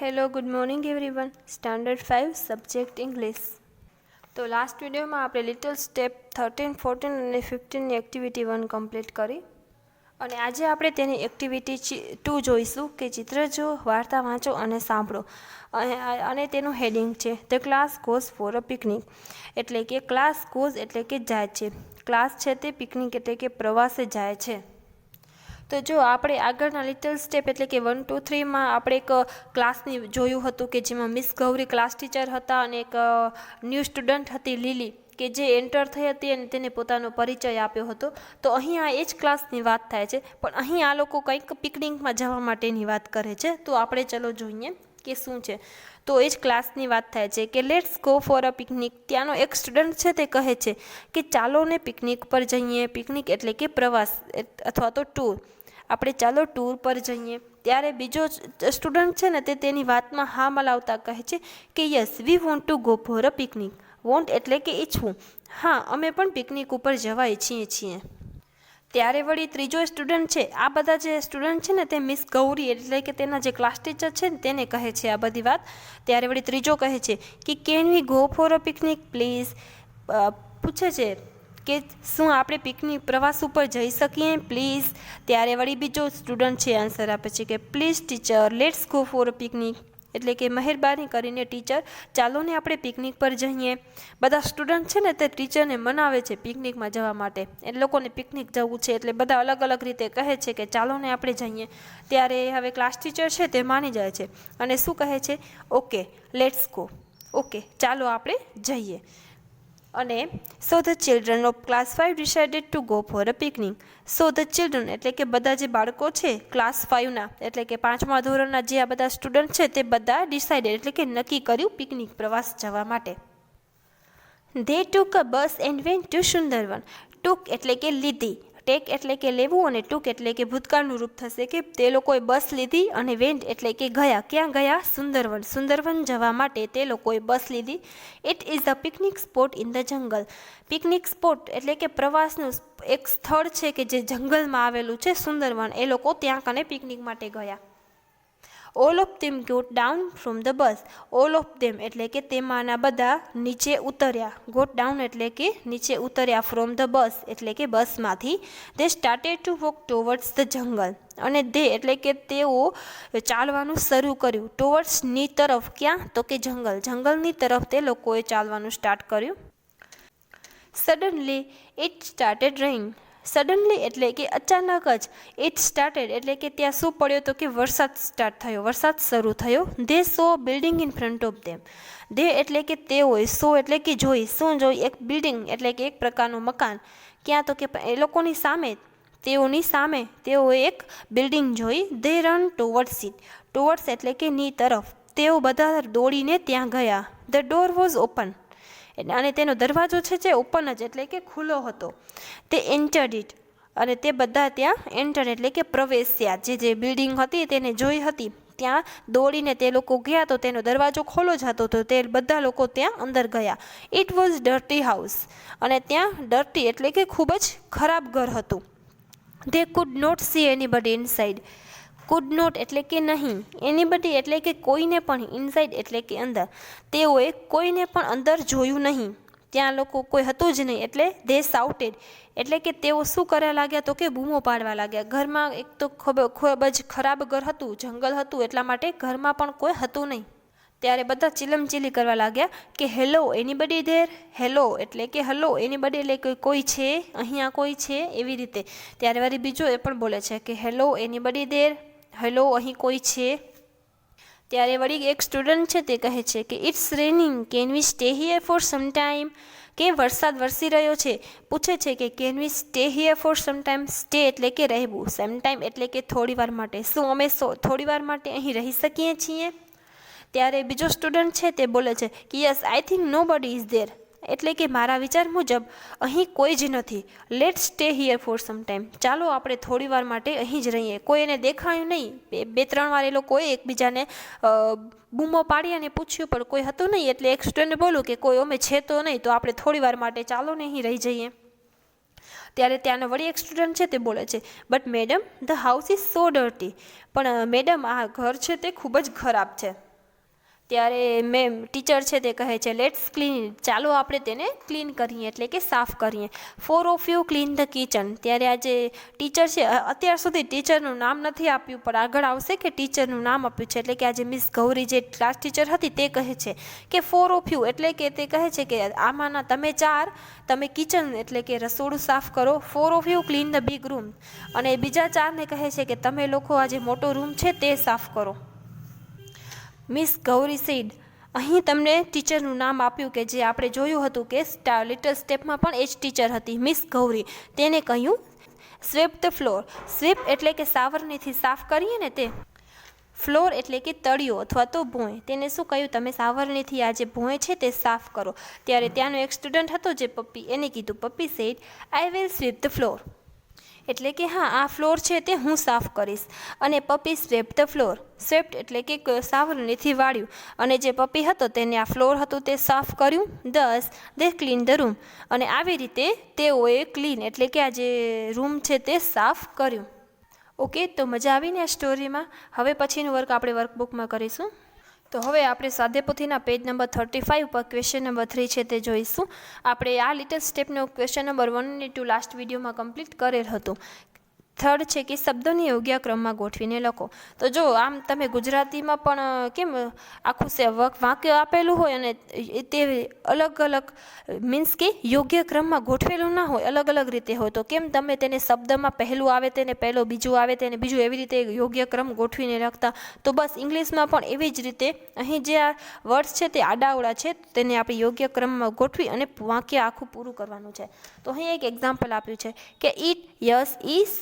Hello good morning everyone. Standard 5 subject English. તો last વિડીયોમાં આપણે લિટલ સ્ટેપ 13, 14 અને 15ની એક્ટિવિટી 1 કમ્પ્લીટ કરી અને આજે આપણે તેની એક્ટિવિટી 2 જોઈશું કે ચિત્ર જો, વાર્તા વાંચો અને સાંભળો. અને તેનું હેડિંગ છે the class goes four a picnic. એટલે કે ક્લાસ ગોઝ એટલે કે જાય છે, ક્લાસ છે તે પિકનિક એટલે કે પ્રવાસે જાય છે. તો જો આપણે આગળના લિટલ સ્ટેપ એટલે કે 1, 2, 3માં આપણે એક ક્લાસની જોયું હતું કે જેમાં મિસ ગૌરી ક્લાસ ટીચર હતા અને એક ન્યૂ સ્ટુડન્ટ હતી લીલી કે જે એન્ટર થઈ હતી અને તેને પોતાનો પરિચય આપ્યો હતો. તો અહીં આ એ જ ક્લાસની વાત થાય છે, પણ અહીં આ લોકો કંઈક પિકનિકમાં જવા માટેની વાત કરે છે. તો આપણે ચલો જોઈએ કે શું છે. તો એ જ ક્લાસની વાત થાય છે કે let's go for a picnic. ત્યાંનો એક સ્ટુડન્ટ છે તે કહે છે કે ચાલો ને પિકનિક પર જઈએ. પિકનિક એટલે કે પ્રવાસ અથવા તો ટૂર. આપણે ચાલો ટૂર પર જઈએ. ત્યારે બીજો સ્ટુડન્ટ છે ને તે તેની વાતમાં હા મલાવતા કહે છે કે yes we want to go for a picnic. Want એટલે કે ઈચ્છવું. હા, અમે પણ પિકનિક ઉપર જવા ઈચ્છીએ છીએ. ત્યારે વળી ત્રીજો સ્ટુડન્ટ છે, આ બધા જે સ્ટુડન્ટ છે ને તે મિસ ગૌરી એટલે કે તેના જે ક્લાસ ટીચર છે ને તેને કહે છે આ બધી વાત. ત્યારે વળી ત્રીજો કહે છે કે can we go for a picnic please. પૂછે છે કે શું આપણે પિકનિક પ્રવાસ ઉપર જઈ શકીએ પ્લીઝ. ત્યારે વળી બીજો સ્ટુડન્ટ છે આન્સર આપે છે કે please teacher let's go for a picnic. એટલે કે મહેરબાની કરીને ટીચર ચાલો ને આપણે પિકનિક પર જઈએ. બધા સ્ટુડન્ટ છે ને તે ટીચરને મનાવે છે પિકનિકમાં જવા માટે. એ લોકોને પિકનિક જવું છે એટલે બધા અલગ અલગ રીતે કહે છે કે ચાલો ને આપણે જઈએ. ત્યારે હવે ક્લાસ ટીચર છે તે માની જાય છે અને શું કહે છે, ઓકે લેટ્સ ગો. ઓકે ચાલો આપણે જઈએ. અને so the children of class 5 decided to go for a picnic. So the children એટલે કે બધા જે બાળકો છે ક્લાસ 5ના એટલે કે 5મા ધોરણના જે આ બધા સ્ટુડન્ટ છે તે બધા ડિસાઇડેડ એટલે કે નક્કી કર્યું પિકનિક પ્રવાસ જવા માટે. They took a bus and went to Sundarvan. Took એટલે કે લીધી, ટેક એટલે કે લેવું અને ટુક એટલે કે ભૂતકાળનું રૂપ થશે કે તે લોકોએ બસ લીધી અને વેન્ટ એટલે કે ગયા. ક્યાં ગયા? સુંદરવન. સુંદરવન જવા માટે તે લોકોએ બસ લીધી. It is a picnic spot in the jungle. Picnic spot એટલે કે પ્રવાસનું એક સ્થળ છે કે જે જંગલમાં આવેલું છે સુંદરવન. એ લોકો ત્યાં કને પિકનિક માટે ગયા. All of them got down from the bus. All of them એટલે કે તેમાંના બધા નીચે ઉતર્યા. ગોટ ડાઉન એટલે કે નીચે ઉતર્યા. ફ્રોમ ધ બસ એટલે કે બસમાંથી. દે started to walk towards the jungle. અને દે એટલે કે તેઓ ચાલવાનું શરૂ કર્યું. ટુવર્ડ્સ ની તરફ. ક્યાં? તો કે જંગલ. જંગલની તરફ તે લોકોએ ચાલવાનું સ્ટાર્ટ કર્યું. Suddenly it started rain. Suddenly એટલે કે અચાનક જ. ઇટ સ્ટાર્ટેડ એટલે કે ત્યાં શું પડ્યો તો કે વરસાદ સ્ટાર્ટ થયો, વરસાદ શરૂ થયો. They so building in front of them. They એટલે કે તેઓએ, સો એટલે કે જોઈ. શું જોઈ? એક બિલ્ડિંગ એટલે કે એક પ્રકારનું મકાન. ક્યાં? તો કે એ લોકોની સામે, તેઓની સામે તેઓએ એક બિલ્ડિંગ જોઈ. They run towards it. Towards એટલે કે ની તરફ. તેઓ બધા દોડીને ત્યાં ગયા. The door was open. અને તેનો દરવાજો છે જે ઓપન જ એટલે કે ખુલ્લો હતો. તે એન્ટર્ડ ઇટ અને તે બધા ત્યાં એન્ટર એટલે કે પ્રવેશ્યા. જે બિલ્ડિંગ હતી તેને જોઈ હતી ત્યાં દોડીને તે લોકો ગયા તો તેનો દરવાજો ખોલો જ હતો તો તે બધા લોકો ત્યાં અંદર ગયા. It was dirty house. અને ત્યાં ડર્ટી એટલે કે ખૂબ જ ખરાબ ઘર હતું. They could not see anybody inside. Could not એટલે કે નહીં, એનીબડી એટલે કે કોઈને પણ, ઇનસાઇડ એટલે કે અંદર. તેઓએ કોઈને પણ અંદર જોયું નહીં. ત્યાં લોકો કોઈ હતું જ નહીં એટલે ધે સાઉટેડ એટલે કે તેઓ શું કરવા લાગ્યા તો કે બૂમો પાડવા લાગ્યા. ઘરમાં એક તો ખૂબ જ ખરાબ ઘર હતું, જંગલ હતું એટલા માટે ઘરમાં પણ કોઈ હતું નહીં. ત્યારે બધા ચીલમચીલી કરવા લાગ્યા કે હેલો એનીબડી ધેર. હેલો એટલે કે હલો, એનીબડી એટલે કે કોઈ છે, અહીંયા કોઈ છે એવી રીતે. ત્યારે વળી બીજો એ પણ બોલે છે કે હેલો એનીબડી ધેર. હેલો અહીં કોઈ છે. ત્યારે વળી એક સ્ટુડન્ટ છે તે કહે છે કે it's raining can we stay here for some time. કે વરસાદ વરસી રહ્યો છે. પૂછે છે કે can we stay here for some time. Stay એટલે કે રહેવું, સમ ટાઈમ એટલે કે થોડી વાર માટે. શું અમે થોડી વાર માટે અહીં રહી શકીએ છીએ? ત્યારે બીજો સ્ટુડન્ટ છે તે બોલે છે કે યસ આઈ થિંક નો બડી ઇઝ ધેર. એટલે કે મારા વિચાર મુજબ અહીં કોઈ જ નથી. Let's stay here for some time. ચાલો આપણે થોડી વાર માટે અહીં જ રહીએ. કોઈ એને દેખાયું નહીં. બે ત્રણ વાર એ લોકોએ એકબીજાને બૂમો પાડી અને પૂછ્યું પણ કોઈ હતું નહીં એટલે એક સ્ટુડન્ટે બોલ્યું કે કોઈ અમે છે તો નહીં તો આપણે થોડી વાર માટે ચાલો ને અહીં રહી જઈએ. ત્યારે ત્યાંનો વળી એક સ્ટુડન્ટ છે તે બોલે છે but madam the house is so dirty. પણ મેડમ આ ઘર છે તે ખૂબ જ ખરાબ છે. ત્યારે મેમ ટીચર છે તે કહે છે લેટ્સ ક્લીન, ચાલો આપણે તેને ક્લીન કરીએ એટલે કે સાફ કરીએ. 4 of you clean the kitchen. ત્યારે આ જે ટીચર છે, અત્યાર સુધી ટીચરનું નામ નથી આપ્યું, પણ આગળ આવશે કે ટીચરનું નામ આપ્યું છે. એટલે કે આજે મિસ ગૌરી જે ક્લાસ ટીચર હતી તે કહે છે કે 4 of you, એટલે કે તે કહે છે કે આમાંના તમે 4, તમે કિચન એટલે કે રસોડું સાફ કરો. 4 of you clean the big room. અને બીજા 4ને કહે છે કે તમે લોકો આ જે મોટો રૂમ છે તે સાફ કરો. મિસ ગૌરી સેડ, અહીં તમને ટીચરનું નામ આપ્યું કે જે આપણે જોયું હતું કે લિટલ સ્ટેપમાં પણ એ જ ટીચર હતી, મિસ ગૌરી. તેને કહ્યું સ્વેપ ધ ફ્લોર. સ્વેપ એટલે કે સાવરણીથી સાફ કરીએ ને તે. ફ્લોર એટલે કે તળિયો અથવા તો ભોંય. તેને શું કહ્યું, તમે સાવરણીથી આ જે ભોંય છે તે સાફ કરો. ત્યારે ત્યાંનો એક સ્ટુડન્ટ હતો જે પપ્પી, એને કીધું, puppy said I will sweep the floor. એટલે કે હા, આ ફ્લોર છે તે હું સાફ કરીશ. અને પપ્પી સ્વેપ ધ ફ્લોર. સ્વેપ્ટ એટલે કે સાવરણીથી વાળ્યું. અને જે પપ્પી હતો તેને આ ફ્લોર હતું તે સાફ કર્યું. This they clean the room. અને આવી રીતે તેઓએ ક્લીન એટલે કે આ જે રૂમ છે તે સાફ કર્યું. ઓકે, તો મજા આવીને આ સ્ટોરીમાં. હવે પછીનું વર્ક આપણે વર્કબુકમાં કરીશું. તો હવે આપણે સ્વાધ્યાયપોથીના પેજ નંબર 35 પર ક્વેશ્ચન નંબર 3 છે તે જોઈશું. આપણે આ લિટલ સ્ટેપનો ક્વેશ્ચન નંબર 1 અને 2 લાસ્ટ વિડીયોમાં કમ્પ્લીટ કરેલ હતું. થર્ડ છે કે શબ્દોને યોગ્ય ક્રમમાં ગોઠવીને લખો. તો જો આમ તમે ગુજરાતીમાં પણ કેમ આખું વાક્ય આપેલું હોય અને તે અલગ અલગ મીન્સ કે યોગ્ય ક્રમમાં ગોઠવેલું ના હોય, અલગ અલગ રીતે હોય, તો કેમ તમે તેને શબ્દમાં પહેલું આવે તેને પહેલો, બીજું આવે તેને બીજું, એવી રીતે યોગ્ય ક્રમ ગોઠવીને લખતા. તો બસ ઇંગ્લિશમાં પણ એવી જ રીતે અહીં જે આ વર્ડ્સ છે તે આડાઅવળા છે, તેને આપણે યોગ્ય ક્રમમાં ગોઠવી અને વાક્ય આખું પૂરું કરવાનું છે. તો અહીં એક એક્ઝામ્પલ આપ્યું છે કે ઇટ, યસ, ઇઝ.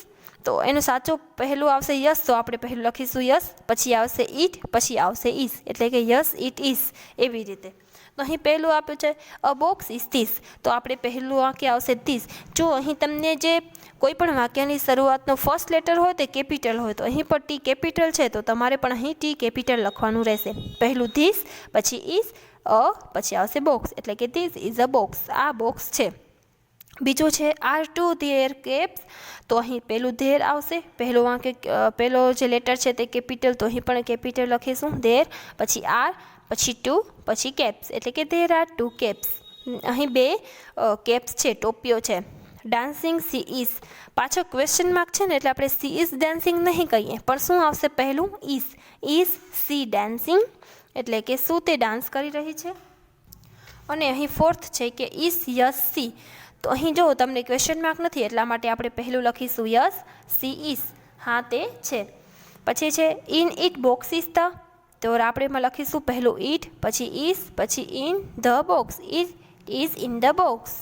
તો એનું સાચું પહેલું આવશે યસ, તો આપણે પહેલું લખીશું યસ, પછી આવશે ઇટ, પછી આવશે ઇઝ, એટલે કે યસ ઇટ ઇઝ, એવી રીતે. તો અહીં પહેલું આપ્યું છે અ બોક્સ ઇઝ ધીસ, તો આપણે પહેલું વાક્ય આવશે ધીસ. જો અહીં તમને જે કોઈ પણ વાક્યની શરૂઆતનો ફર્સ્ટ લેટર હોય તે કેપિટલ હોય, તો અહીં પણ ટી કેપિટલ છે, તો તમારે પણ અહીં ટી કેપિટલ લખવાનું રહેશે. પહેલું ધીસ, પછી ઇઝ, પછી આવશે બોક્સ, એટલે કે ધીસ ઇઝ અ બોક્સ, આ બોક્સ છે. બીજું છે આર ટુ ધેર કેપ્સ, તો અહીં પહેલું ધેર આવશે, પહેલો જે લેટર છે તે કેપિટલ, તો અહીં પણ કેપિટલ લખીશું ધેર, પછી આર, પછી ટુ, પછી કેપ્સ, એટલે કે ધેર આર 2 કેપ્સ. અહીં 2 કેપ્સ છે, ટોપીઓ છે. ડાન્સિંગ સી ઇઝ, પાછો ક્વેશ્ચન માર્ક છે ને એટલે આપણે સી ઇઝ ડાન્સિંગ નહીં કહીએ, પણ શું આવશે પહેલું ઇઝ સી ડાન્સિંગ, એટલે કે શું તે ડાન્સ કરી રહી છે. અને અહીં ફોર્થ છે કે ઇઝ યસ સી, તો અહીં જો તમને ક્વેશ્ચન માર્ક નથી એટલા માટે આપણે પહેલું લખીશું યસ સી ઇઝ, હા તે છે. પછી છે in it box is the, તો આપણે એમાં લખીશું પહેલું ઇટ, પછી ઇઝ, પછી in the box, is in the box,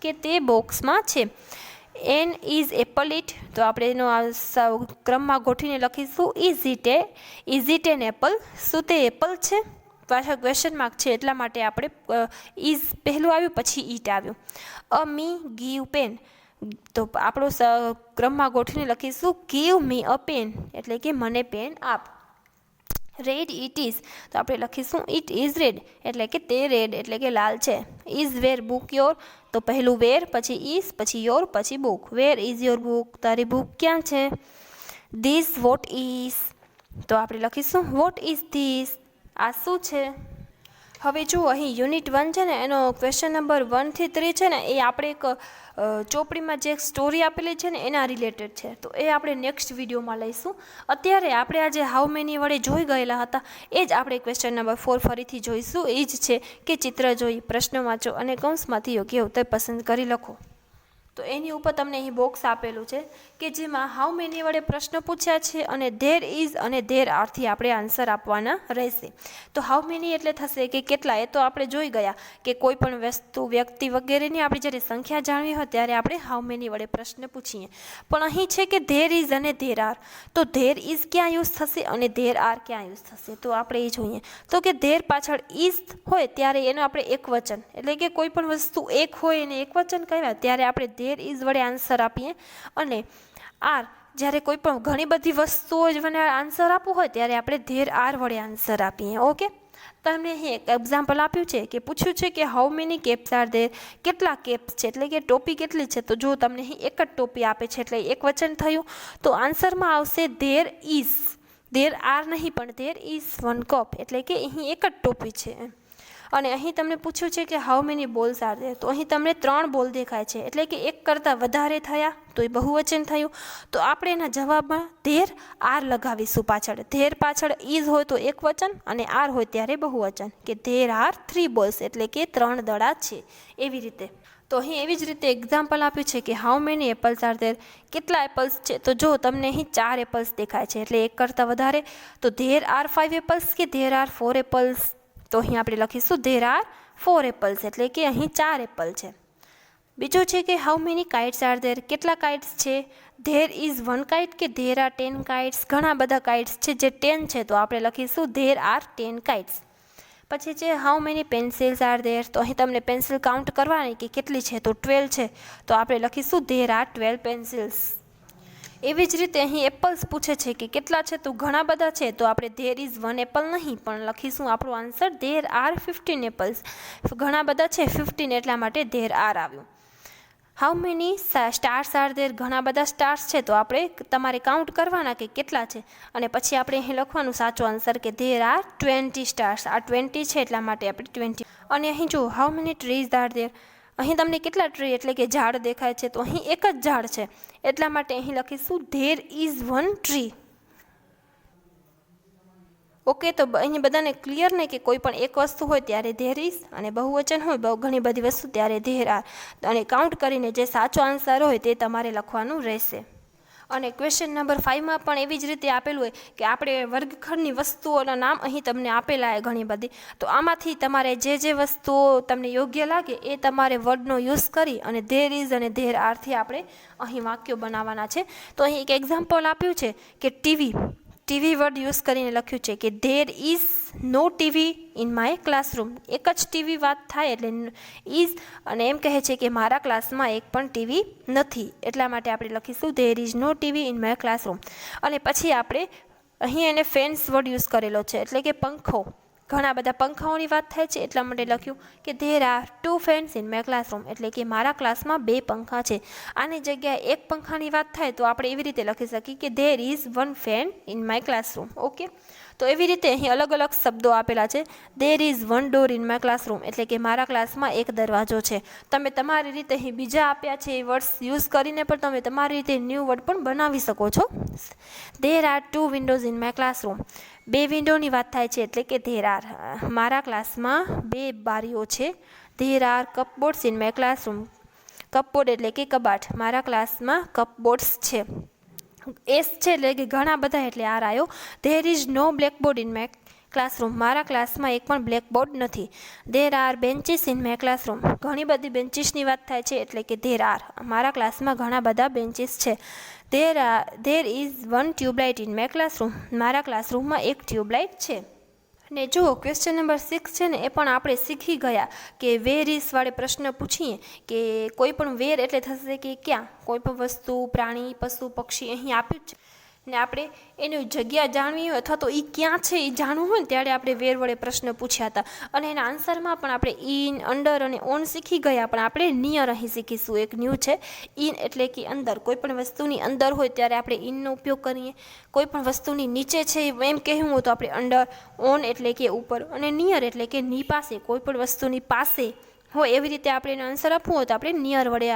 કે તે બોક્સમાં છે. એન ઇઝ એપલ ઇટ, તો આપણે એનો ક્રમમાં ગોઠવીને લખીશું ઇઝ ઇટ એન એપલ, શું તે એપલ છે. પાછા ક્વેશ્ચન માર્ક છે એટલા માટે આપણે ઇઝ પહેલું આવ્યું, પછી ઈટ આવ્યું. અ મી ગીવ પેન, તો આપણો ક્રમમાં ગોઠવીને લખીશું ગીવ મી અ પેન, એટલે કે મને પેન આપ. રેડ ઇટ ઇઝ, તો આપણે લખીશું ઇટ ઇઝ રેડ, એટલે કે તે રેડ એટલે કે લાલ છે. ઇઝ વેર બુક યોર, તો પહેલું વેર, પછી ઇઝ, પછી યોર, પછી book. Where is your book, તારી બુક ક્યાં છે. ધીસ વોટ ઇઝ, તો આપણે લખીશું વોટ ઇઝ ધીસ, આ શું છે. હવે જુઓ અહીં યુનિટ 1 છે ને એનો ક્વેશ્ચન નંબર 1 થી 3 છે ને એ આપણે એક ચોપડીમાં જે સ્ટોરી આપેલી છે ને એના રિલેટેડ છે, તો એ આપણે નેક્સ્ટ વિડીયોમાં લઈશું. અત્યારે આપણે આજે હાઉ મેની વડે જોઈ ગયેલા હતા એ જ આપણે ક્વેશ્ચન નંબર 4 ફરીથી જોઈશું. એ જ છે કે ચિત્ર જોઈ, પ્રશ્ન વાંચો અને કૌંસમાંથી યોગ્ય ઉત્તર પસંદ કરી લખો. તો એની ઉપર તમને અહીં બોક્સ આપેલું છે કે જેમાં હાઉ મેની વડે પ્રશ્ન પૂછ્યા છે અને ધેર ઇઝ અને ધેર આરથી આપણે આન્સર આપવાના રહેશે. તો હાઉ મેની એટલે થશે કે કેટલા, એ તો આપણે જોઈ ગયા કે કોઈ પણ વસ્તુ, વ્યક્તિ વગેરેની આપણે જ્યારે સંખ્યા જાણવી હોય ત્યારે આપણે હાઉ મેની વડે પ્રશ્ન પૂછીએ. પણ અહીં છે કે ધેર ઇઝ અને ધેર આર, તો ધેર ઇઝ ક્યાં યુઝ થશે અને ધેર આર ક્યાં યુઝ થશે, તો આપણે એ જોઈએ. તો કે ધેર પાછળ ઇઝ હોય ત્યારે એનો આપણે એક વચન, એટલે કે કોઈ પણ વસ્તુ એક હોય એને એક વચન કહેવાય, ત્યારે આપણે ધેર ઇઝ વડે આન્સર આપીએ. અને આર જ્યારે કોઈ પણ ઘણી બધી વસ્તુઓ જ મને આન્સર આપવું હોય ત્યારે આપણે ધેર આર વડે આન્સર આપીએ. ઓકે, તમને અહીં એક એક્ઝામ્પલ આપ્યું છે કે પૂછ્યું છે કે how many caps are there, કેટલા કેપ્સ છે એટલે કે ટોપી કેટલી છે. તો જો તમને અહીં એક જ ટોપી આપે છે એટલે એક વચન થયું, તો આન્સરમાં આવશે ધેર ઇઝ. ધેર આર નહીં પણ ધેર ઇઝ વન કપ, એટલે કે અહીં એક જ ટોપી છે. અને અહીં તમને પૂછ્યું છે કે how many balls are there, તો અહીં તમને 3 બોલ દેખાય છે, એટલે કે એક કરતાં વધારે થયા તો એ બહુવચન થયું. તો આપણે એના જવાબમાં ધેર આર લગાવીશું પાછળ. ધેર પાછળ ઇઝ હોય તો એક વચન અને આર હોય ત્યારે બહુવચન, કે ધેર આર 3 બોલ્સ, એટલે કે 3 દડા છે, એવી રીતે. તો અહીં એવી જ રીતે એક્ઝામ્પલ આપ્યું છે કે how many apples are there, કેટલા એપલ્સ છે, તો જો તમને અહીં 4 એપલ્સ દેખાય છે, એટલે એક કરતાં વધારે, તો ધેર આર 5 એપલ્સ કે ધેર આર 4 એપલ્સ, તો અહીં આપણે લખીશું ધેર આર 4 એપલ્સ, એટલે કે અહીં 4 એપલ છે. બીજું છે કે how many kites are there, કેટલા કાઇટ્સ છે, ધેર ઇઝ 1 કાઇટ કે ધેર આર 10 કાઇટ્સ, ઘણા બધા કાઇટ્સ છે જે 10 છે, તો આપણે લખીશું ધેર આર 10 કાઇટ્સ. પછી છે how many pencils are there, તો અહીં તમને પેન્સિલ કાઉન્ટ કરવાની કે કેટલી છે, તો 12 છે, તો આપણે લખીશું ધેર આર 12 પેન્સિલ્સ. એવી જ રીતે અહીં એપલ્સ પૂછે છે કે કેટલા છે, તો ઘણા બધા છે, તો આપણે ધેર ઇઝ 1 એપલ નહીં પણ લખીશું આપણો આન્સર ધેર આર 15 એપલ્સ. ઘણા બધા છે 15, એટલા માટે ધેર આર આવ્યું. How many stars are there, ઘણા બધા સ્ટાર્સ છે, તો આપણે તમારે કાઉન્ટ કરવાના કે કેટલા છે, અને પછી આપણે અહીં લખવાનું સાચો આન્સર કે ધેર આર 20 સ્ટાર્સ. આ 20 છે એટલા માટે આપણે 20. અને અહીં જો how many trees are there, અહીં તમને કેટલા ટ્રી એટલે કે ઝાડ દેખાય છે, તો અહીં એક જ ઝાડ છે, એટલા માટે અહીં લખીશું ધેર ઇઝ 1 ટ્રી. ઓકે, તો અહીં બધાને ક્લિયર ને કે કોઈ પણ એક વસ્તુ હોય ત્યારે ધેર ઇઝ, અને બહુવચન હોય ઘણી બધી વસ્તુ ત્યારે ધેર આર, અને કાઉન્ટ કરીને જે સાચો આન્સર હોય તે તમારે લખવાનું રહેશે. અને ક્વેશ્ચન નંબર 5માં પણ એવી જ રીતે આપેલું હોય કે આપણે વર્ગખંડની વસ્તુઓના નામ અહીં તમને આપેલા હોય ઘણી બધી, તો આમાંથી તમારે જે વસ્તુઓ તમને યોગ્ય લાગે એ તમારે વર્ડનો યુઝ કરી અને ધેર ઇઝ અને ધેર આરથી આપણે અહીં વાક્યો બનાવવાના છે. તો અહીં એક એક્ઝામ્પલ આપ્યું છે કે ટીવી વર્ડ યુઝ કરીને લખ્યું છે કે there is no TV in my classroom. એક જ ટીવી વાત થાય એટલે ઇઝ, અને એમ કહે છે કે મારા ક્લાસમાં એક પણ ટીવી નથી, એટલા માટે આપણે લખીશું there is no TV in my classroom. અને પછી આપણે અહીં એને ફેન્સ વર્ડ યુઝ કરેલો છે, એટલે કે પંખો. ઘણા બધા પંખાઓની વાત થાય છે, એટલા માટે લખ્યું કે there are 2 fans in my classroom, એટલે કે મારા ક્લાસમાં 2 પંખા છે. આની જગ્યાએ એક પંખાની વાત થાય તો આપણે એવી રીતે લખી શકીએ કે there is 1 fan in my classroom. Okay, તો એવી રીતે અહીં અલગ અલગ શબ્દો આપેલા છે. There is 1 door in my classroom, એટલે કે મારા ક્લાસમાં એક દરવાજો છે. તમે તમારી રીતે અહીં બીજા આપ્યા છે એ વર્ડ્સ યુઝ કરીને પણ તમે તમારી રીતે ન્યૂ વર્ડ પણ બનાવી શકો છો. There are 2 Windows in my classroom, 2 વિન્ડોની વાત થાય છે, એટલે કે ધેર આર. મારા ક્લાસમાં 2 બારીઓ છે. There are cupboards in my classroom, cupboard એટલે કે કબાટ, મારા ક્લાસમાં કપબોર્ડ્સ છે. એસ છે એટલે કે ઘણા બધા, એટલે આર આવ્યો. There is no blackboard in my classroom, મારા ક્લાસમાં એક પણ બ્લેકબોર્ડ નથી. There are benches in my classroom, ઘણી બધી બેન્ચીસની વાત થાય છે, એટલે કે ધેર આર. મારા ક્લાસમાં ઘણા બધા બેન્ચીસ છે. There is 1 tube light in my classroom, મારા ક્લાસરૂમમાં એક ટ્યુબલાઇટ છે. ને જુઓ ક્વેશ્ચન નંબર 6 છે ને એ પણ આપણે શીખી ગયા કે વેર ઇઝ વાળે પ્રશ્ન પૂછીએ કે કોઈ પણ વેર એટલે થશે કે ક્યાં, કોઈ પણ વસ્તુ, પ્રાણી, પશુ, પક્ષી અહીં આપ્યું છે ને આપણે એની જગ્યા જાણવી હોય અથવા તો એ ક્યાં છે એ જાણવું હોય ને ત્યારે આપણે વેર વડે પ્રશ્ન પૂછ્યા હતા. અને એના આન્સરમાં પણ આપણે ઇન, અંડર અને ઓન શીખી ગયા, પણ આપણે નિયર અહીં શીખીશું. એક ન્યૂ છે ઇન એટલે કે અંદર, કોઈ પણ વસ્તુની અંદર હોય ત્યારે આપણે ઇનનો ઉપયોગ કરીએ. કોઈ પણ વસ્તુની નીચે છે એમ કહેવું હોય તો આપણે અંડર, ઓન એટલે કે ઉપર, અને નિયર એટલે કે ની પાસે, કોઈ પણ વસ્તુની પાસે હોય એવી રીતે આપણે એનો આન્સર આપવું હોય તો આપણે નિયર વડે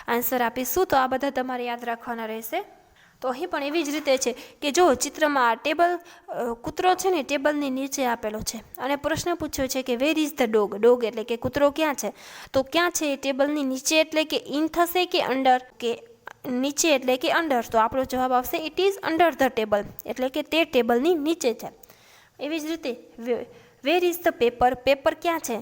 આન્સર આપીશું. તો આ બધા તમારે યાદ રાખવાના રહેશે. તો અહીં પણ એવી જ રીતે છે કે જો ચિત્રમાં ટેબલ, કૂતરો છે ને ટેબલની નીચે આપેલો છે અને પ્રશ્ન પૂછ્યો છે કે વેર ઇઝ ધ ડોગ, ડોગ એટલે કે કૂતરો ક્યાં છે, તો ક્યાં છે એ ટેબલની નીચે એટલે કે ઇન થશે કે અંડર, કે નીચે એટલે કે અંડર, તો આપણો જવાબ આવશે it is under the table, એટલે કે તે ટેબલની નીચે છે. એવી જ રીતે વેર ઇઝ ધ પેપર, પેપર ક્યાં છે,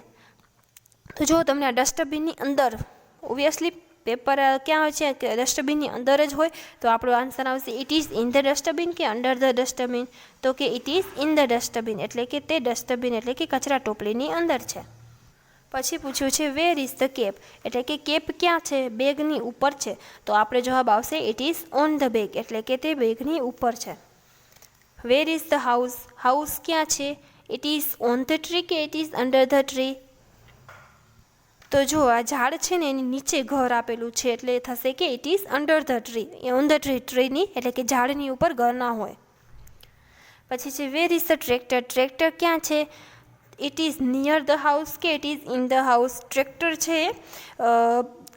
તો જો તમને આ ડસ્ટબિનની અંદર, ઓબ્વિયસલી પેપર ક્યાં હોય છે કે ડસ્ટબિનની અંદર જ હોય, તો આપણો આન્સર આવશે it is in the dustbin કે અંડર ધ ડસ્ટબિન, તો કે it is in the dustbin, એટલે કે તે ડસ્ટબિન એટલે કે કચરા ટોપલીની અંદર છે. પછી પૂછ્યું છે વેર ઇઝ ધ કેપ, એટલે કે કેપ ક્યાં છે, બેગની ઉપર છે, તો આપણો જવાબ આવશે it is on the bag, એટલે કે તે બેગની ઉપર છે. Where is the house, house ક્યાં છે, it is on the tree કે it is under the tree, તો જો આ ઝાડ છે ને એની નીચે ઘર આપેલું છે એટલે થશે કે it is under the tree, on the tree, ટ્રીની એટલે કે ઝાડની ઉપર ઘર ના હોય. પછી છે where is the tractor, tractor ક્યાં છે? It is near the house કે it is in the house? Tractor છે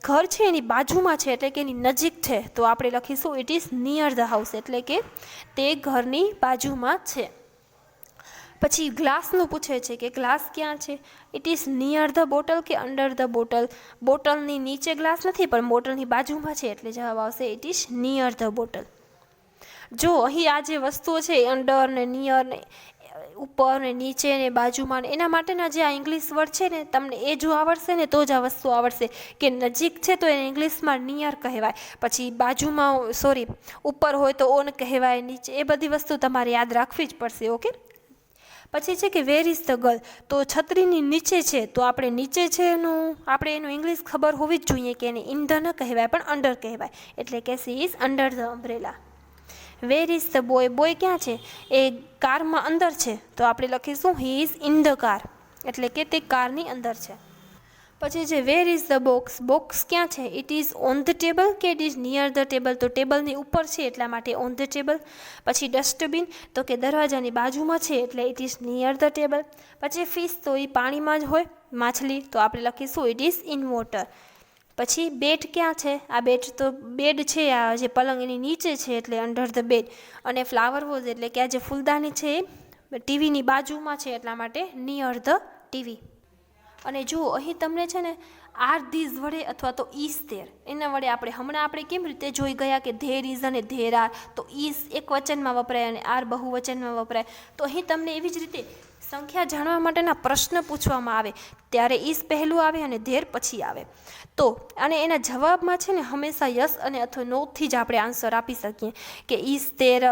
ઘર છે એની બાજુમાં છે એટલે કે એની નજીક છે, તો આપણે લખીશું it is near the house એટલે કે તે ઘરની બાજુમાં છે. પછી ગ્લાસનું પૂછે છે કે ગ્લાસ ક્યાં છે? It is near the bottle કે અંડર ધ બોટલ? બોટલની નીચે ગ્લાસ નથી પણ બોટલની બાજુમાં છે એટલે જવાબ આવશે it is near the bottle. જો અહીં આ જે વસ્તુઓ છે અંડર ને નિયર ને ઉપર ને નીચે ને બાજુમાં ને એના માટેના જે આ ઇંગ્લિશ વર્ડ છે ને તમને એ જો આવડશે ને તો જ આ વસ્તુ આવડશે કે નજીક છે તો એને ઇંગ્લિશમાં નિયર કહેવાય, પછી બાજુમાં ઉપર હોય તો ઓન કહેવાય, નીચે, એ બધી વસ્તુ તમારે યાદ રાખવી જ પડશે. ઓકે. પછી છે કે વેર ઇઝ ધ ગર્લ, તો છત્રીની નીચે છે તો આપણે નીચે છે આપણે એનું ઇંગ્લિશ ખબર હોવી જ જોઈએ કે એને ઇન ધ ન કહેવાય પણ અંડર કહેવાય એટલે કે she is under the umbrella. Where is the boy, boy ક્યાં છે? એ કારમાં અંદર છે તો આપણે લખીશું he is in the car એટલે કે તે કારની અંદર છે. પછી છે where is the box, box ક્યાં છે? It is on the table કે it is near the table? તો ટેબલની ઉપર છે એટલા માટે ઓન ધ ટેબલ. પછી ડસ્ટબિન તો કે દરવાજાની બાજુમાં છે એટલે it is near the table. પછી ફિશ તો એ પાણીમાં જ હોય, માછલી, તો આપણે લખીશું ઇટ ઇઝ ઇન વોટર. પછી બેટ ક્યાં છે? આ બેટ તો બેડ છે આ જે પલંગ એની નીચે છે એટલે અંડર ધ બેડ. અને ફ્લાવર વોઝ એટલે કે આ જે ફૂલદાની છે એ ટીવીની બાજુમાં છે એટલા માટે નિયર ધ ટીવી. અને જુઓ અહીં તમને છે ને આર ધીઝ વડે અથવા તો ઇઝ ધેર એના વડે આપણે કેમ રીતે જોઈ ગયા કે ધેર ઇઝ અને ધેર આર, તો ઇઝ એક વચનમાં વપરાય અને આર બહુવચનમાં વપરાય. તો અહીં તમને એવી જ રીતે સંખ્યા જાણવા માટેના પ્રશ્ન પૂછવામાં આવે ત્યારે ઇઝ પહેલું આવે અને ધેર પછી આવે. તો અને એના જવાબમાં છે ને હંમેશા યસ અને અથવા નોથી જ આપણે આન્સર આપી શકીએ કે is there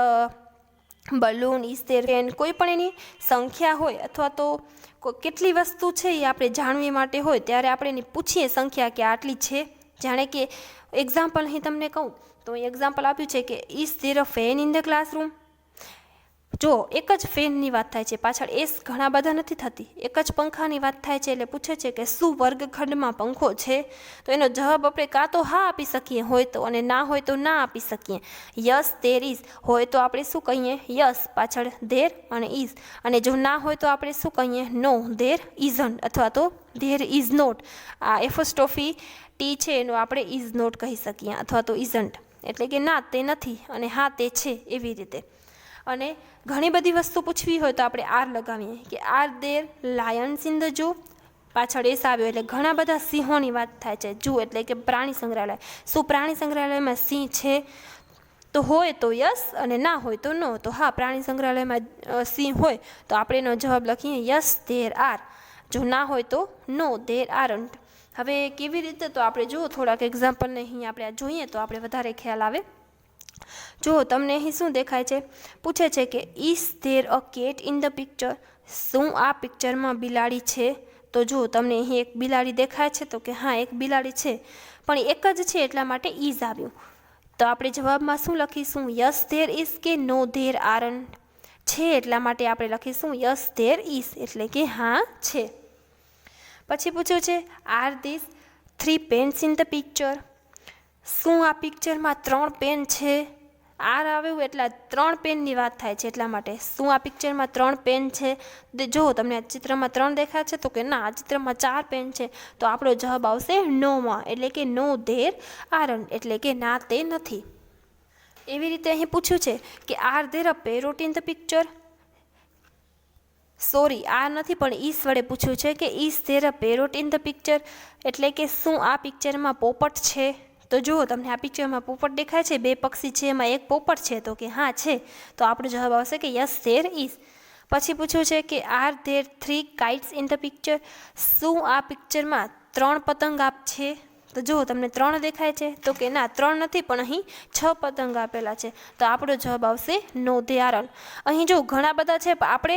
balloon, is there pen, કોઈ પણ એની સંખ્યા હોય અથવા તો કેટલી વસ્તુ છે એ આપણે જાણવી માટે હોય ત્યારે આપણે એની પૂછીએ સંખ્યા કે આટલી છે. જાણે કે એક્ઝામ્પલ અહીં તમને કહું તો અહીં એક્ઝામ્પલ આપ્યું છે કે is there a fan in the classroom? જો એક જ ફેનની વાત થાય છે, પાછળ એસ ઘણા બધા નથી થતી, એક જ પંખાની વાત થાય છે એટલે પૂછે છે કે શું વર્ગખંડમાં પંખો છે? તો એનો જવાબ આપણે કાં તો હા આપી શકીએ હોય તો, અને ના હોય તો ના આપી શકીએ. યસ ધેર ઇઝ હોય તો આપણે શું કહીએ? યસ પાછળ ધેર અને ઇઝ. અને જો ના હોય તો આપણે શું કહીએ? નો ધેર ઇઝન્ટ અથવા તો ધેર ઇઝ નોટ. આ એફોસ્ટ્રોફી ટી છે એનો આપણે ઇઝ નોટ કહી શકીએ અથવા તો ઇઝન્ટ એટલે કે ના તે નથી અને હા તે છે, એવી રીતે. અને ઘણી બધી વસ્તુ પૂછવી હોય તો આપણે આર લગાવીએ કે are there Lions in the zoo? પાછળ એસ આવ્યો એટલે ઘણા બધા સિંહોની વાત થાય છે. ઝૂ એટલે કે પ્રાણી સંગ્રહાલય. શું પ્રાણી સંગ્રહાલયમાં સિંહ છે? તો હોય તો યસ અને ના હોય તો નો. તો હા પ્રાણી સંગ્રહાલયમાં સિંહ હોય તો આપણે એનો જવાબ લખીએ યસ ધેર આર. જો ના હોય તો નો ધેર આરન્ટ. હવે કેવી રીતે? તો આપણે જુઓ થોડાક એક્ઝામ્પલને અહીં આપણે જોઈએ તો આપણે વધારે ખ્યાલ આવે. જો તમને અહીં શું દેખાય છે? પૂછે છે કે is there a cat in the picture? શું આ પિક્ચરમાં બિલાડી છે? તો જો તમને અહીં એક બિલાડી દેખાય છે તો કે હા એક બિલાડી છે પણ એક જ છે એટલા માટે ઇઝ આવ્યું. તો આપણે જવાબમાં શું લખીશું? યસ ધેર ઇઝ કે નો ધેર આરન્ટ? છે એટલા માટે આપણે લખીશું યસ ધેર ઇઝ એટલે કે હા છે. પછી પૂછ્યું છે are this 3 pens in the picture? શું આ પિક્ચરમાં 3 પેન છે? આર આવ્યું એટલે 3 પેનની વાત થાય છે એટલા માટે શું આ પિક્ચરમાં 3 પેન છે? જો તમને આ ચિત્રમાં 3 દેખાય છે તો કે ના આ ચિત્રમાં 4 પેન છે, તો આપણો જવાબ આવશે નોમાં એટલે કે નો ધેર આરન્ટ એટલે કે ના તે નથી. એવી રીતે અહીં પૂછ્યું છે કે are there a parrot in the picture? Are નથી પણ ઈસ વડે પૂછ્યું છે કે is there a parrot in the picture એટલે કે શું આ પિક્ચરમાં પોપટ છે? તો જુઓ તમને આ પિક્ચરમાં પોપટ દેખાય છે, 2 પક્ષી છે એમાં એક પોપટ છે તો કે હા છે, તો આપણો જવાબ આવશે કે યસ ધેર ઇઝ. પછી પૂછ્યું છે કે are there 3 kites in the picture? શું આ પિક્ચરમાં 3 પતંગ છે? તો જુઓ તમને 3 દેખાય છે તો કે ના 3 નથી પણ અહીં 6 પતંગ આપેલા છે, તો આપણો જવાબ આવશે નો ધે આરન્ટ. અહીં જો ઘણા બધા છે પણ આપણે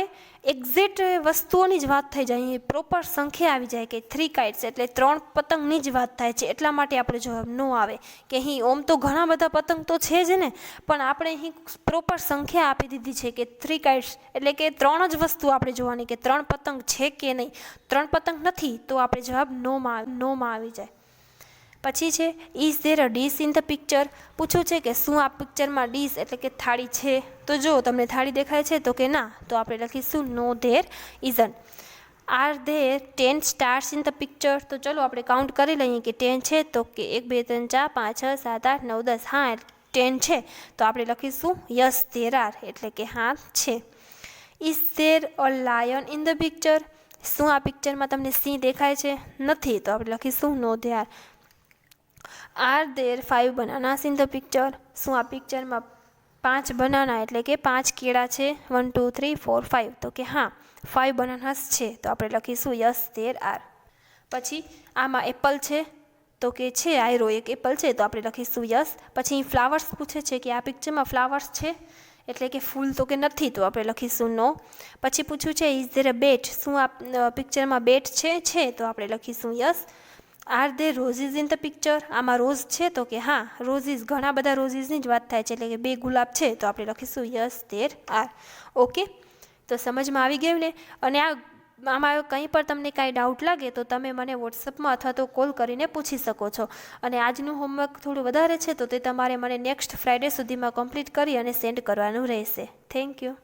એક્ઝેક્ટ વસ્તુઓની જ વાત થઈ જાય, અહીં પ્રોપર સંખ્યા આવી જાય કે 3 કાઇટ્સ એટલે 3 પતંગની જ વાત થાય છે એટલા માટે આપણો જવાબ નો આવે કે અહીં ઓમ તો ઘણા બધા પતંગ તો છે જ ને પણ આપણે અહીં પ્રોપર સંખ્યા આપી દીધી છે કે 3 કાઇટ્સ એટલે કે 3 જ વસ્તુ આપણે જોવાની કે 3 પતંગ છે કે નહીં. 3 પતંગ નથી તો આપણે જવાબ નોમાં આવી જાય. પછી છે is there a dish in the picture. પૂછ્યું છે કે શું આ પિક્ચરમાં ડીશ એટલે કે થાળી છે. તો જો તમને થાળી દેખાય છે તો કે ના, તો આપણે લખીશું no there isn't. Are there 10 stars in the picture. તો ચલો આપણે કાઉન્ટ કરી લઈએ કે 10 છે તો કે 1 2 3 4 5 6 7 8 9 10. હા 10 છે તો આપણે લખીશું યસ ધેર આર એટલે કે હા છે. Is there a lion in the picture. શું આ પિક્ચરમાં તમને સિંહ દેખાય છે? નથી, તો આપણે લખીશું no there. Are there 5 bananas in the picture. શું આ પિક્ચરમાં 5 બનાના એટલે કે 5 કેળા છે? 1 2 3 4 5. તો કે હા 5 બનાનાસ છે, તો આપણે લખીશું યસ ધેર આર. પછી આમાં એપલ છે તો કે છે, આયરો એક એપલ છે, તો આપણે લખીશું યસ. પછી ફ્લાવર્સ પૂછે છે કે આ પિક્ચરમાં ફ્લાવર્સ છે એટલે કે ફૂલ, તો કે નથી, તો આપણે લખીશું નો. પછી પૂછ્યું છે ઇઝ ધેર અ બેટ. શું આ પિક્ચરમાં બેટ છે, તો આપણે લખીશું yes. Are there roses in the picture. આમાં રોઝ છે તો કે હા રોઝીસ, ઘણા બધા રોઝીસની જ વાત થાય છે એટલે કે 2 ગુલાબ છે, તો આપણે લખીશું યસ ધેર આર. ઓકે, તો સમજમાં આવી ગયું ને. અને આમાં કંઈ પણ તમને કાંઈ ડાઉટ લાગે તો તમે મને વોટ્સઅપમાં અથવા તો કોલ કરીને પૂછી શકો છો. અને આજનું હોમવર્ક થોડું વધારે છે તો તે તમારે મને નેક્સ્ટ ફ્રાઈડે સુધીમાં કમ્પ્લીટ કરી અને સેન્ડ કરવાનું રહેશે. Thank you.